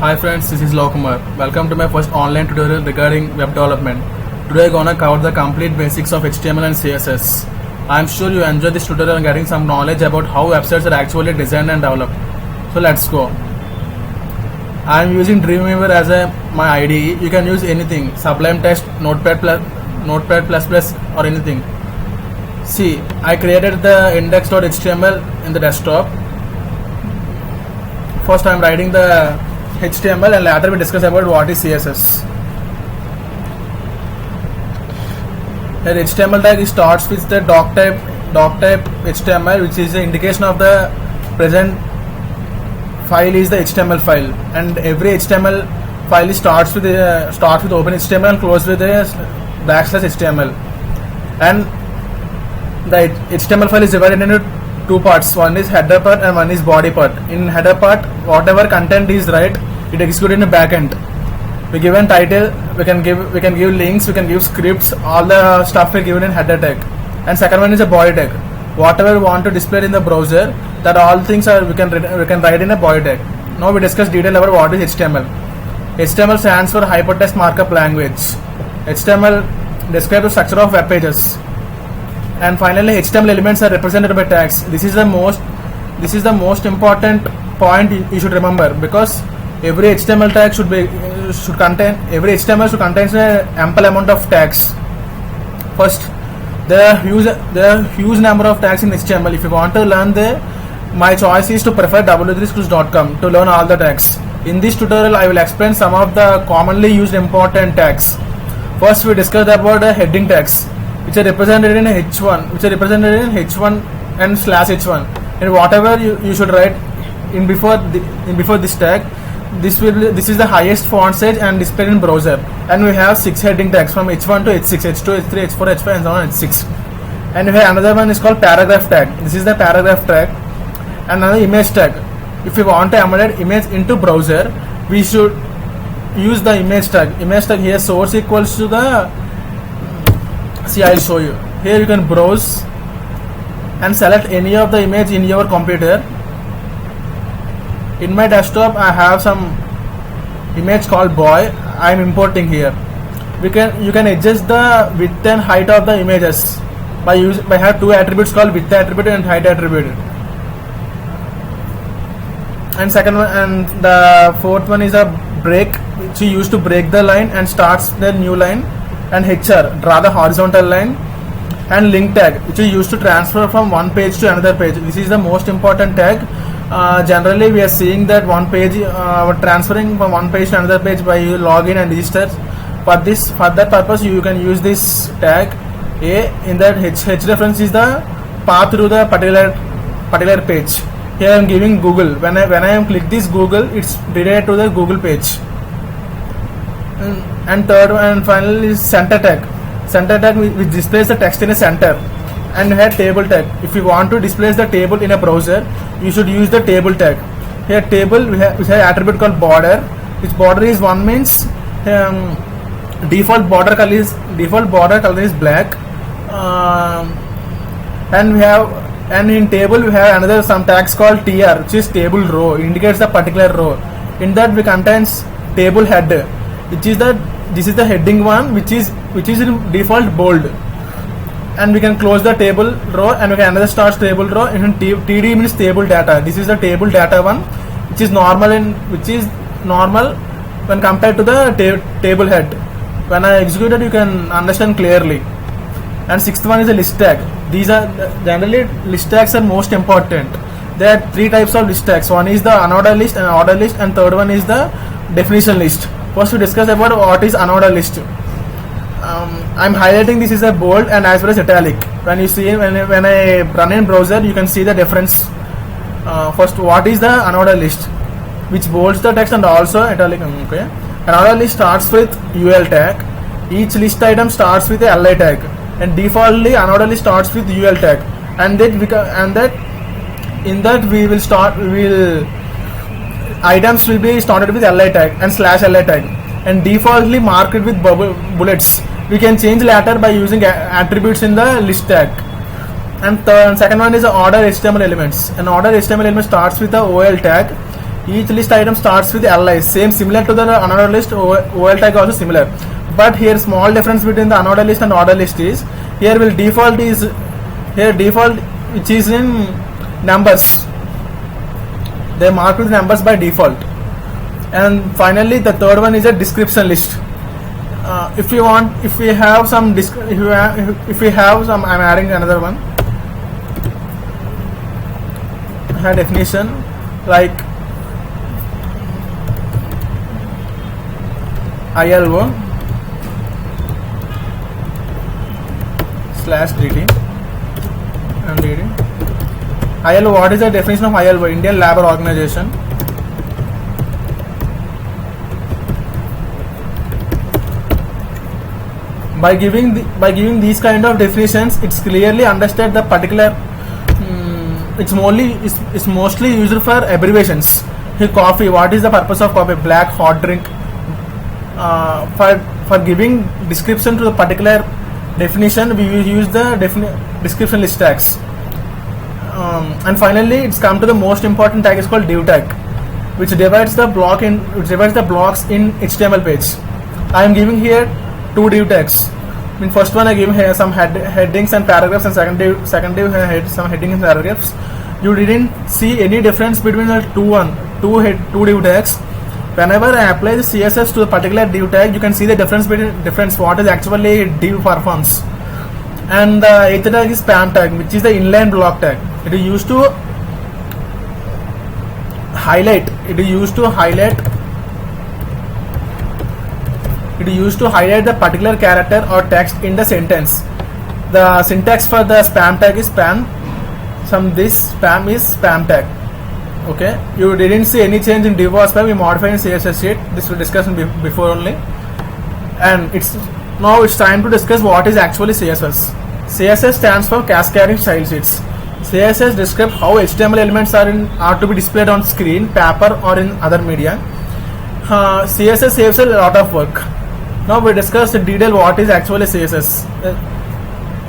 Hi friends, this is Lavakumar. Welcome to my first online tutorial regarding web development. Today I'm gonna cover the complete basics of HTML and CSS. I'm sure you enjoy this tutorial and getting some knowledge about how websites are actually designed and developed. So let's go. I'm using Dreamweaver as my IDE. You can use anything, Sublime Text, Notepad++, or anything. See, I created the index.html in the desktop. First I'm writing the HTML and later we discuss about what is CSS. Here HTML tag starts with the doc type HTML, which is the indication of the present file is the HTML file, and every HTML file starts with open HTML and close with a /HTML, and the HTML file is divided into two parts. One is header part and one is body part. In header part, whatever content is right, it executes in the backend. We give a title, we can give links, we can give scripts, all the stuff we given in header tag. And second one is a body tag. Whatever we want to display in the browser, that all things are we can write in a body tag. Now we discuss detail about what is HTML. HTML stands for Hypertext Markup Language. HTML describes the structure of web pages. And finally, HTML elements are represented by tags. This is the most important point you should remember, because every HTML tag should contain an ample amount of tags. First, there are huge number of tags in HTML. If you want to learn my choice is to prefer w3schools.com to learn all the tags. In this tutorial, I will explain some of the commonly used important tags. First, we discussed about the heading tags, which are represented in H1, and /H1, and whatever you should write in before this tag. This is the highest font size and displayed in browser. And we have 6 heading tags from H1 to H6, H2, H3, H4, H5, and so on H6. And we have another one is called paragraph tag. This is the paragraph tag. And another image tag. If we want to embed image into browser, we should use the image tag. Image tag here, source equals to the. See, I'll show you. Here you can browse and select any of the image in your computer. In my desktop, I have some image called boy. I am importing here. You can adjust the width and height of the images by have two attributes called width attribute and height attribute. And the fourth one is a break, which you use to break the line and starts the new line. And HR, draw the horizontal line. And link tag, which is used to transfer from one page to another page. This is the most important tag. Generally, we are seeing that one page transferring from one page to another page by login and register. For that purpose, you can use this tag. In that H reference is the path through the particular page. Here I am giving Google. When I am click this Google, it's redirected to the Google page. And third and finally is center tag. Center tag which displays the text in a center. And we have table tag. If you want to display the table in a browser, you should use the table tag. Here table we have attribute called border. Which border is one means default border color is black. And in table we have another some tags called tr, which is table row, indicates the particular row. In that we contains table head, this is the heading one, which is in default bold. And we can close the table row and we can another start table row. And TD means table data. This is the table data one, which is normal when compared to the table head. When I execute it, you can understand clearly. And sixth one is a list tag. These are generally list tags are most important. There are 3 types of list tags. One is the unordered list and ordered list, and third one is the definition list. First, we discuss about what is unordered list. I'm highlighting this is a bold and as well as italic. When you see when I run in browser, you can see the difference. First, what is the unordered list, which bolds the text and also italic. Okay, unordered list starts with UL tag. Each list item starts with a LI tag, and defaultly unordered list starts with UL tag. And items will be started with LI tag and /LI tag, and defaultly marked with bullets. We can change later by using attributes in the list tag. And second one is order HTML elements. An order HTML element starts with the OL tag, Each list item starts with li, same similar to the unordered list. OL tag also similar, but here small difference between the unordered list and ordered list is here will default is here default which is in numbers. They mark with numbers by default. And finally the third one is a description list. If we have some I'm adding another one. Definition like ILO /dt and dd. ILO, what is the definition of ILO? Indian Labour Organization. By giving these kind of definitions, it's clearly understood the particular. It's mostly used for abbreviations. Here, coffee. What is the purpose of coffee? Black, hot drink. For giving description to the particular definition, we use the description list tags. And finally, it's come to the most important tag is called div tag, which divides the blocks in HTML page. I am giving here two div tags. In first one I give here some headings and paragraphs, and second div some headings and paragraphs. You didn't see any difference between the two div tags. Whenever I apply the CSS to a particular div tag, you can see the difference what is actually div performs. And the eighth tag is spam tag, which is the inline block tag. It is used to highlight the particular character or text in the sentence. The syntax for the spam tag is spam. Spam is spam tag. Okay, you didn't see any change in div or spam. We modified in CSS sheet. This we discussed before only. And now it's time to discuss what is actually CSS. CSS stands for Cascading Style Sheets. CSS describes how HTML elements are to be displayed on screen, paper, or in other media. CSS saves a lot of work. Now we discuss in detail what is actually CSS.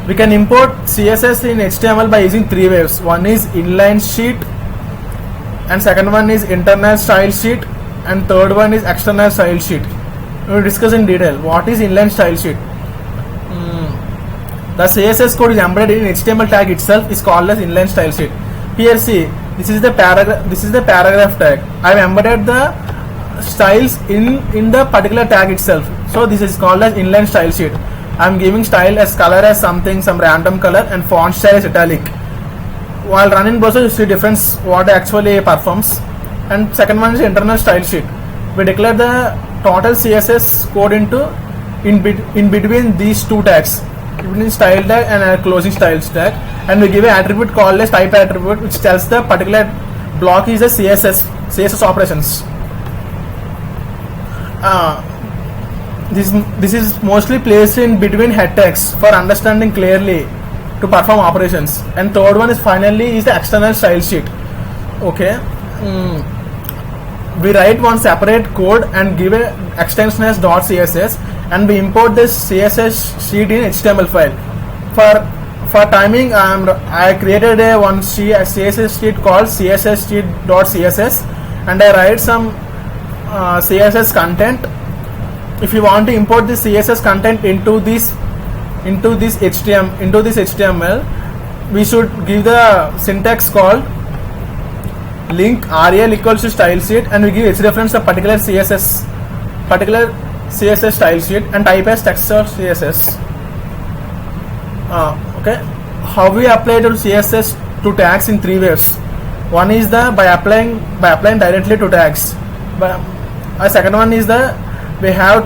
We can import CSS in HTML by using three ways. One is inline sheet, and second one is internal style sheet, and third one is external style sheet. We will discuss in detail what is inline style sheet. The CSS code is embedded in HTML tag itself is called as inline style sheet. Here see, this is the paragraph tag. I have embedded the styles in the particular tag itself. So this is called as inline style sheet. I am giving style as color as some random color, and font style is italic. While running browser, you see difference what actually performs. And second one is internal style sheet. We declare the total CSS code in between these two tags, between style tag and a closing style tag, and we give an attribute called as type attribute, which tells the particular block is a CSS operations. This is mostly placed in between head tags for understanding clearly to perform operations. And third one is finally is the external style sheet. Okay, we write one separate code and give a extension as .css, and we import this CSS sheet in HTML file. For timing, I created a CSS sheet called CSS sheet.css, and I write some CSS content. If you want to import this CSS content into this HTML, we should give the syntax called link rel equals to style sheet, and we give reference a particular CSS style sheet, and type as text or CSS. Okay, how we apply to CSS to tags in three ways. One is by applying directly to tags. A second one is we have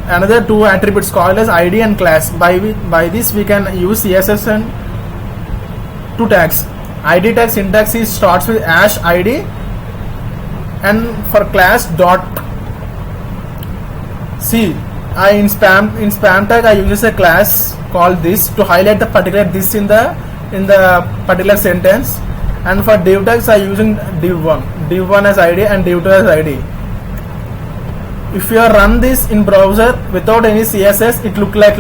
another two attributes called as ID and class. By this we can use CSS and two tags. ID tag syntax starts with #ID, and for class dot. See, in spam tag I use a class called this to highlight the particular this in the particular sentence, and for div tags I using div1 as ID and div2 as ID. If you run this in browser without any CSS, it look like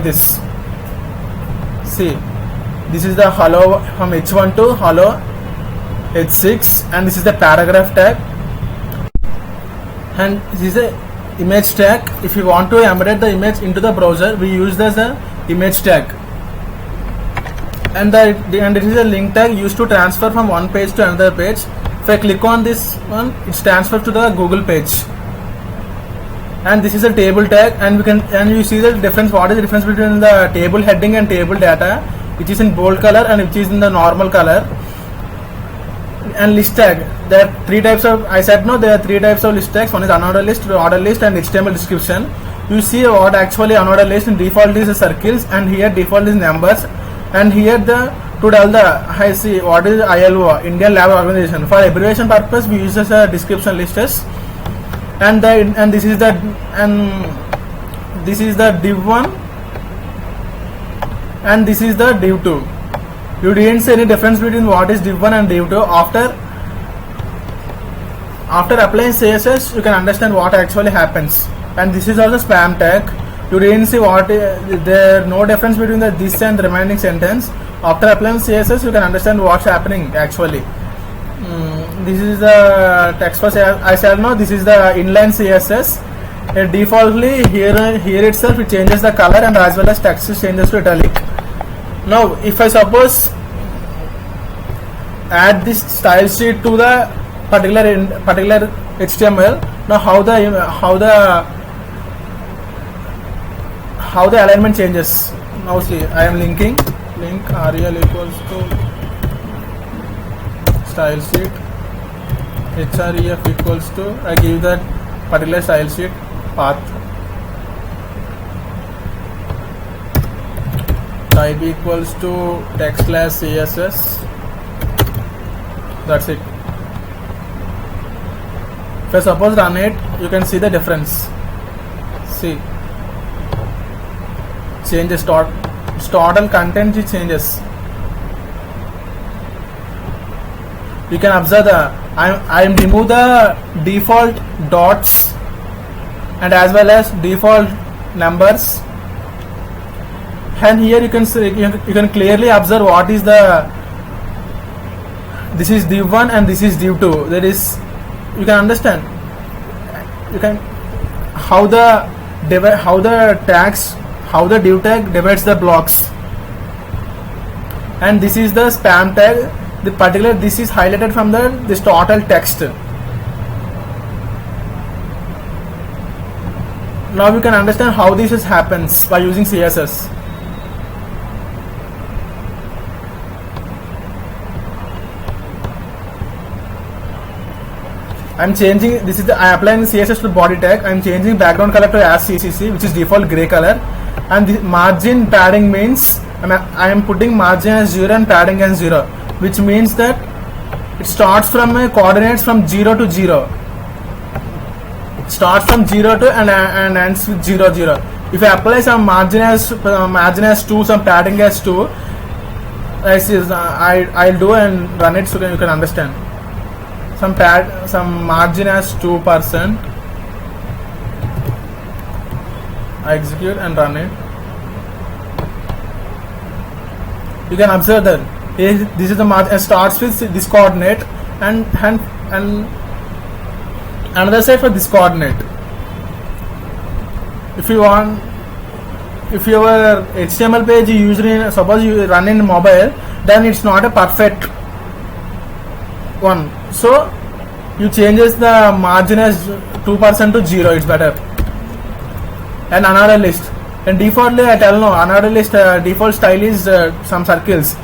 this. See, this is the hello from h1 to hello, h6, and this is the paragraph tag, and this is a image tag. If you want to embed the image into the browser, we use this image tag, and it is a link tag used to transfer from one page to another page. If I click on this one, it's transferred to the Google page. And this is a table tag, and you see the difference. What is the difference between the table heading and table data, which is in bold color and which is in the normal color? And list tag, there are three types of, I said no, there are three types of list tags. One is unordered list, order list, and HTML description. You see what actually unordered list in default is circles, and here default is numbers, and here to tell the, I see what is ILO, Indian Lab Organization. For abbreviation purpose, we use as a description list, and this is the div 1, and this is the div 2. You didn't see any difference between what is div 1 and div 2. After applying CSS, you can understand what actually happens. And this is also spam tag. You didn't see what there no difference between this and the remaining sentence. After applying CSS, you can understand what's happening actually. This is the text for I shall know. This is the inline CSS. Defaultly here itself it changes the color, and as well as text changes to italic. Now if I suppose add this style sheet to the particular HTML, now how the alignment changes. Now see, I am link rel equals to style sheet, href equals to, I give that particular style sheet path, type equals to text class CSS. That's it. If I suppose run it, you can see the difference. See, changes, total content changes. You can observe I remove the default dots and as well as default numbers, and here you can see, you can clearly observe what is this is div 1 and this is div 2. There is, you can understand, how the div tag divides the blocks, and this is the spam tag. This is highlighted from this total text. Now you can understand how this happens by using CSS. I'm changing, I applying CSS to body tag. I'm changing background color to as CCC, which is default gray color, and the margin padding means I am putting margin as 0 and padding as 0, which means that it starts from coordinates from 0 to 0. Starts from 0 to and ends with 0 0. If I apply some margin as 2, some padding as 2, I'll do and run it so you can understand. Some margin as 2%. I execute and run it. You can observe that this is the margin. Starts with this coordinate and another side for this coordinate. If your HTML page you usually suppose you run in mobile, then it's not a perfect one. So you changes the margin as 2% to 0. It's better. And another list. And defaultly I tell no. Another list default style is some circles.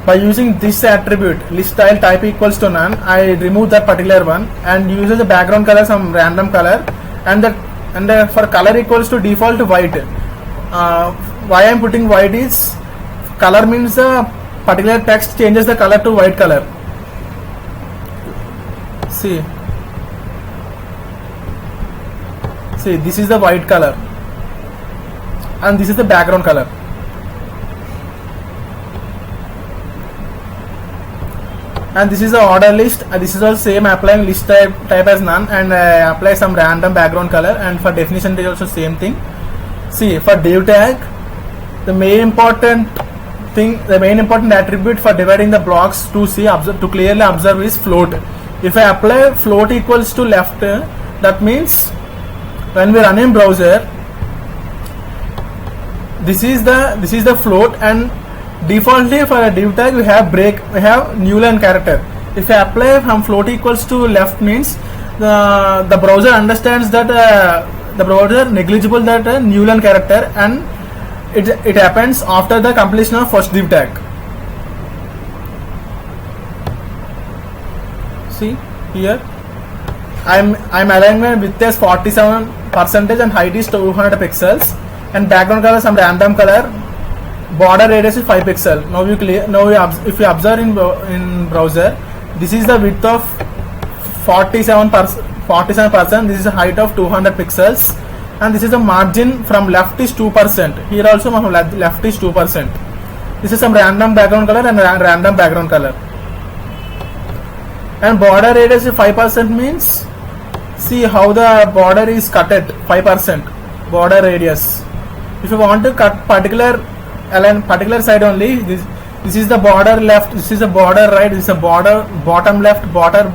By using this attribute list style type equals to none, I remove that particular one and use the background color some random color, and for color equals to default white. Why I am putting white is color means the particular text changes the color to white color. See, this is the white color and this is the background color. And this is the order list. This is also same, applying list type as none, and apply some random background color. And for definition it is also same thing. See, for div tag, the main important the main important attribute for dividing the blocks to clearly observe is float. If I apply float equals to left, that means when we run in browser, this is the float, and defaultly for a div tag we have new line character. If I apply from float equals to left means the browser understands that the browser negligible that new line character, and it happens after the completion of first div tag. See here, I'm aligning width as 47% and height is 200 pixels, and background color some random color, border radius is 5 pixel. If you observe in browser, this is the width of 47%, this is a height of 200 pixels, and this is the margin from left is 2%. Here also from left is 2%. This is some random background color and random background color. And border radius is 5% means, see how the border is cut at 5% border radius. If you want to cut particular side only, this is the border left, this is the border right, this is the border bottom left, border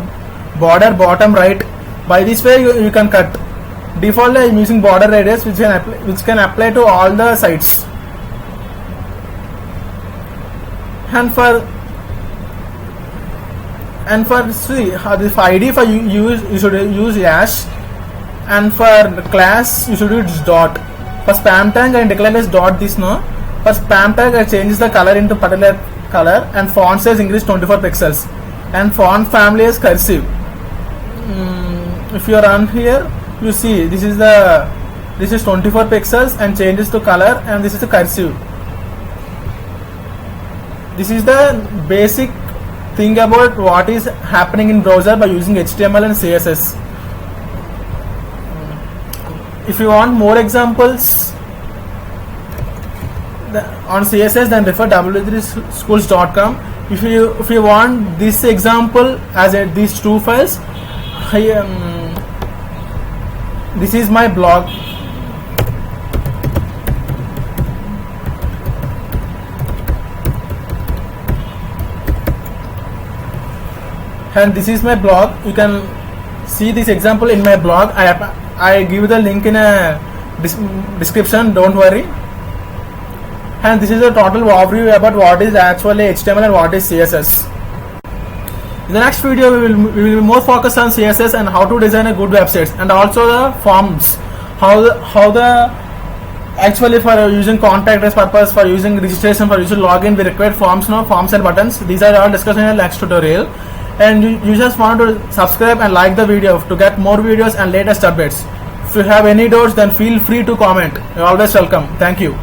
bottom right. By this way you can cut. Default I am using border radius which can apply to all the sides. And for see this ID for you should use hash, and for class you should use dot. For spam tag I declare as dot this no. For spam tag I changes the color into particular color, and font size increase 24 pixels, and font family is cursive. If you run here, you see this is 24 pixels and changes to color, and this is the cursive. This is the basic thing about what is happening in browser by using HTML and CSS. If you want more examples on CSS, then refer w3schools.com. If you want this example as these two files, this is my blog. And this is my blog. You can see this example in my blog. I give the link in a description, don't worry. And this is a total overview about what is actually HTML and what is CSS. In the next video we will be more focused on CSS and how to design a good websites, and also the forms, actually for using contact us purpose, for using registration, for using login, we require forms and buttons. These are all discussed in the next tutorial. And you just want to subscribe and like the video to get more videos and latest updates. If you have any doubts, then feel free to comment. You're always welcome. Thank you.